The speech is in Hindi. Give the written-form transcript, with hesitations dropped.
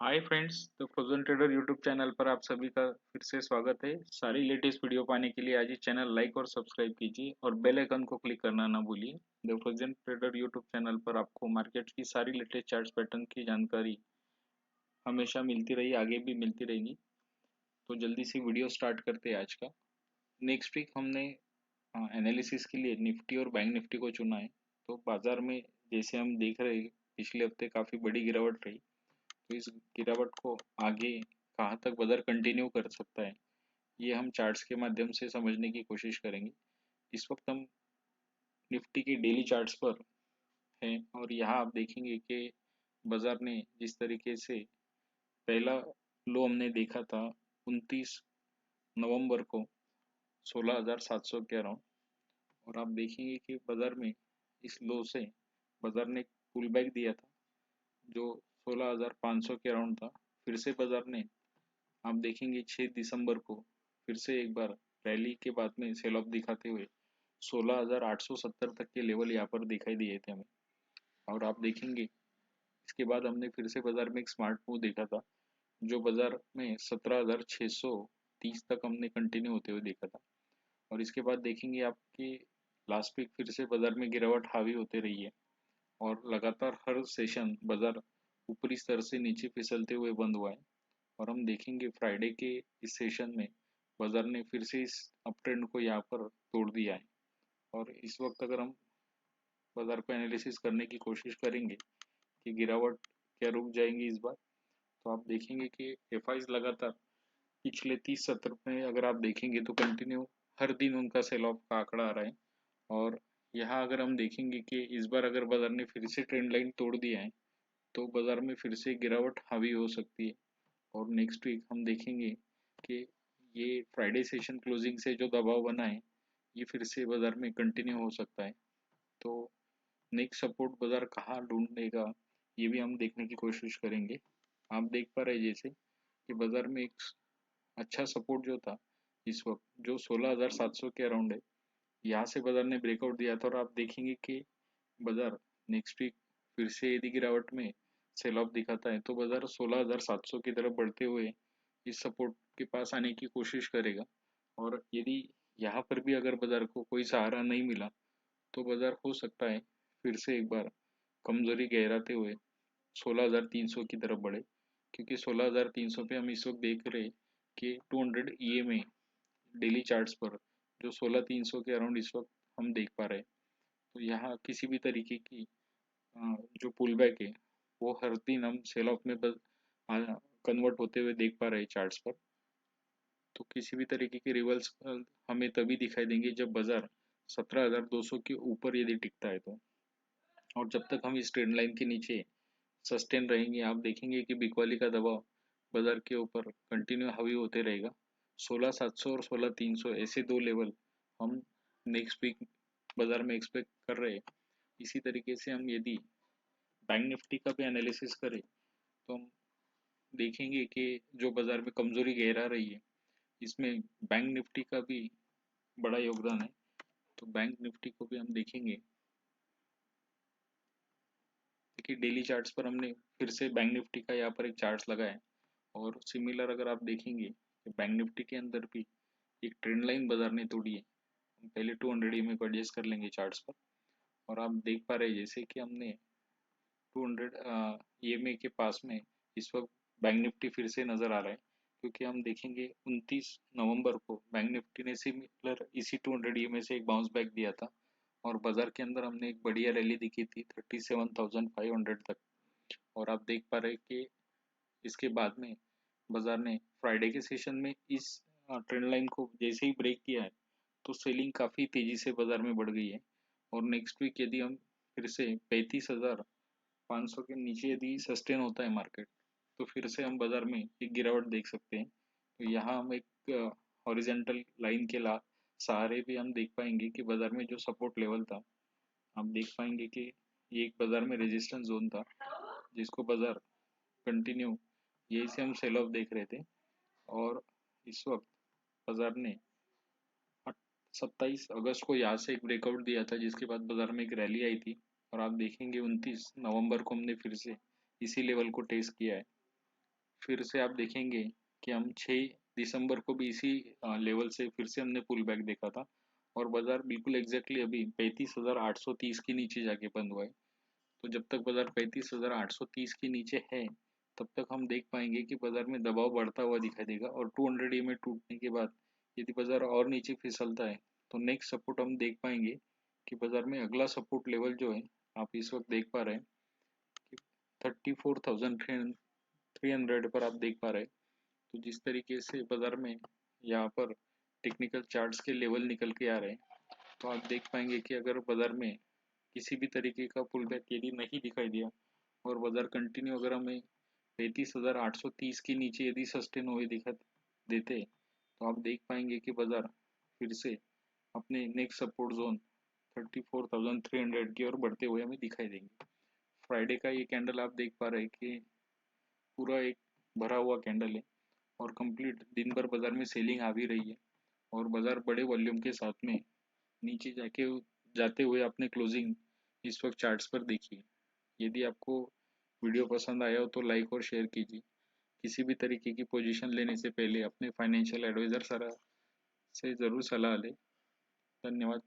Hi friends, the frozen trader YouTube channel पर आप सभी का फिर से स्वागत है। सारी लेटेस्ट वीडियो पाने के लिए आज ही चैनल लाइक और सब्सक्राइब कीजिए और बेल आइकन को क्लिक करना ना भूलिए। The frozen trader YouTube channel पर आपको मार्केट की सारी लेटेस्ट चार्ट्स पैटर्न की जानकारी हमेशा मिलती रही, आगे भी मिलती रहेगी। तो जल्दी से वीडियो स्टार्ट करते हैं आज का। नेक्स्ट वीक हमने एनालिसिस के लिए निफ्टी और बैंक निफ्टी को चुना है। तो बाजार में जैसे हम देख रहे हैं, पिछले हफ्ते काफ़ी बड़ी गिरावट रही। तो इस गिरावट को आगे कहाँ तक बाजार कंटिन्यू कर सकता है, ये हम चार्ट्स के माध्यम से समझने की कोशिश करेंगे। इस वक्त हम निफ्टी की डेली चार्ट्स पर हैं और यहाँ आप देखेंगे कि बाजार ने जिस तरीके से पहला लो हमने देखा था 29 नवंबर को 16,700 के अराउंड, और आप देखेंगे कि बाजार में इस लो से बाजार ने पुल बैक दिया था जो 16,500 के अराउंड था। फिर से बाजार ने, आप देखेंगे 6 दिसंबर को फिर से एक बार रैली के बाद में सेल ऑफ दिखाते हुए 16,870 तक के लेवल यहाँ पर दिखाई दिए थे हमें। और आप देखेंगे इसके बाद हमने फिर से बाजार में एक स्मार्ट मूव देखा था जो बाजार में 17,630 तक हमने कंटिन्यू होते हुए देखा था। और इसके बाद देखेंगे आपकी लास्ट वीक फिर से बाजार में गिरावट हावी होते रही है और लगातार हर सेशन बाजार ऊपरी स्तर से नीचे फिसलते हुए बंद हुआ है। और हम देखेंगे फ्राइडे के इस सेशन में बाजार ने फिर से इस अप ट्रेंड को यहाँ पर तोड़ दिया है। और इस वक्त अगर हम बाजार को एनालिसिस करने की कोशिश करेंगे कि गिरावट क्या रुक जाएंगी इस बार, तो आप देखेंगे कि एफ लगातार पिछले 30 सत्र में अगर आप देखेंगे तो कंटिन्यू हर दिन उनका सेल ऑफ का आंकड़ा आ रहा है। और यहाँ अगर हम देखेंगे कि इस बार अगर बाजार ने फिर से ट्रेंड लाइन तोड़ दिया है तो बाजार में फिर से गिरावट हावी हो सकती है। और नेक्स्ट वीक हम देखेंगे कि ये फ्राइडे सेशन क्लोजिंग से जो दबाव बना है ये फिर से बाजार में कंटिन्यू हो सकता है। तो नेक्स्ट सपोर्ट बाजार कहाँ ढूंढेगा ये भी हम देखने की कोशिश करेंगे। आप देख पा रहे हैं जैसे कि बाजार में एक अच्छा सपोर्ट जो था इस वक्त जो 16,700 के अराउंड है, यहाँ से बाजार ने ब्रेकआउट दिया था। और आप देखेंगे कि बाजार नेक्स्ट वीक फिर से यदि गिरावट में सेल ऑफ दिखाता है तो बाजार 16,700 की तरफ बढ़ते हुए इस सपोर्ट के पास आने की कोशिश करेगा। और यदि यहाँ पर भी अगर बाजार को कोई सहारा नहीं मिला तो बाजार हो सकता है फिर से एक बार कमजोरी गहराते हुए 16,300 की तरफ बढ़े, क्योंकि 16,300 पे हम इस वक्त देख रहे हैं कि 200 EMA डेली चार्ट्स पर जो 16,300 के अराउंड इस वक्त हम देख पा रहे हैं। तो यहाँ किसी भी तरीके की जो पुल बैक है वो हर दिन हम सेल ऑफ में कन्वर्ट होते हुए देख पा रहे हैं चार्ट्स पर। तो किसी भी तरीके के रिवर्स हमें तभी दिखाई देंगे जब बाजार 17,200 के ऊपर यदि टिकता है तो। और जब तक हम इस ट्रेंड लाइन के नीचे सस्टेन रहेंगे आप देखेंगे कि बिकवाली का दबाव बाजार के ऊपर कंटिन्यू हावी होते रहेगा। 16,700 और 16,300 ऐसे दो लेवल हम नेक्स्ट वीक बाजार में एक्सपेक्ट कर रहे हैं। इसी तरीके से हम यदि बैंक निफ्टी का भी एनालिसिस करें तो हम देखेंगे कि जो बाजार में कमजोरी गहरा रही है इसमें बैंक निफ्टी का भी बड़ा योगदान है। तो बैंक निफ्टी को भी हम देखेंगे कि डेली चार्ट्स पर हमने फिर से बैंक निफ्टी का यहाँ पर एक चार्ट्स लगा है। और सिमिलर अगर आप देखेंगे कि बैंक निफ्टी के अंदर भी एक ट्रेंड लाइन बाजार ने तोड़ी है। हम पहले 200 EMA को एडजस्ट कर लेंगे चार्ट्स पर। और आप देख पा रहे हैं जैसे कि हमने 200 EMA के पास में इस वक्त बैंक निफ्टी फिर से नजर आ रहा है, क्योंकि हम देखेंगे 29 नवंबर को बैंक निफ्टी ने सिमिलर इसी 200 EMA से एक बाउंस बैक दिया था और बाजार के अंदर हमने एक बढ़िया रैली दिखी थी 37,500 तक। और आप देख पा रहे हैं कि इसके बाद में बाजार ने फ्राइडे के सेशन में इस ट्रेंड लाइन को जैसे ही ब्रेक किया है तो सेलिंग काफ़ी तेजी से बाजार में बढ़ गई है। और नेक्स्ट वीक यदि हम फिर से 35,500 के नीचे यदि सस्टेन होता है मार्केट तो फिर से हम बाजार में एक गिरावट देख सकते हैं। तो यहाँ हम एक हॉरिजेंटल लाइन के ला सहारे भी हम देख पाएंगे कि बाजार में जो सपोर्ट लेवल था हम देख पाएंगे कि ये एक बाजार में रेजिस्टेंस जोन था जिसको बाजार कंटिन्यू यही से हम सेल ऑफ देख रहे थे। और इस वक्त बाजार ने 27 अगस्त को यहाँ से एक ब्रेकआउट दिया था जिसके बाद बाजार में एक रैली आई थी। और आप देखेंगे 29 नवंबर को हमने फिर से इसी लेवल को टेस्ट किया है। फिर से आप देखेंगे कि हम 6 दिसंबर को भी इसी लेवल से फिर से हमने पुल बैक देखा था और बाजार बिल्कुल एग्जैक्टली अभी 35,830 के नीचे जाके बंद हुआ है। तो जब तक बाजार 35,830 के नीचे है तब तक हम देख पाएंगे कि बाजार में दबाव बढ़ता हुआ दिखाई देगा और 200 EMA टूटने के बाद यदि बाजार और नीचे फिसलता है तो नेक्स्ट सपोर्ट हम देख पाएंगे कि बाजार में अगला सपोर्ट लेवल जो है आप इस वक्त देख पा रहे हैं कि 34,300 पर आप देख पा रहे हैं। तो जिस तरीके से बाजार में यहाँ पर टेक्निकल चार्ट्स के लेवल निकल के आ रहे हैं तो आप देख पाएंगे कि अगर बाजार में किसी भी तरीके का पुल बैक यदि नहीं दिखाई दिया और बाजार कंटिन्यू अगर हमें 35,830 के नीचे यदि सस्टेन हुए दिखा देते तो आप देख पाएंगे कि बाजार फिर से अपने नेक्स्ट सपोर्ट जोन 34,300 की ओर बढ़ते हुए हमें दिखाई देंगे। फ्राइडे का ये कैंडल आप देख पा रहे हैं कि पूरा एक भरा हुआ कैंडल है और कंप्लीट दिन भर बाजार में सेलिंग आ भी रही है और बाजार बड़े वॉल्यूम के साथ में नीचे जाके जाते हुए अपने क्लोजिंग इस वक्त चार्ट्स पर देखिए। यदि आपको वीडियो पसंद आया हो तो लाइक और शेयर कीजिए। किसी भी तरीके की पोजीशन लेने से पहले अपने फाइनेंशियल एडवाइजर से ज़रूर सलाह लें। धन्यवाद।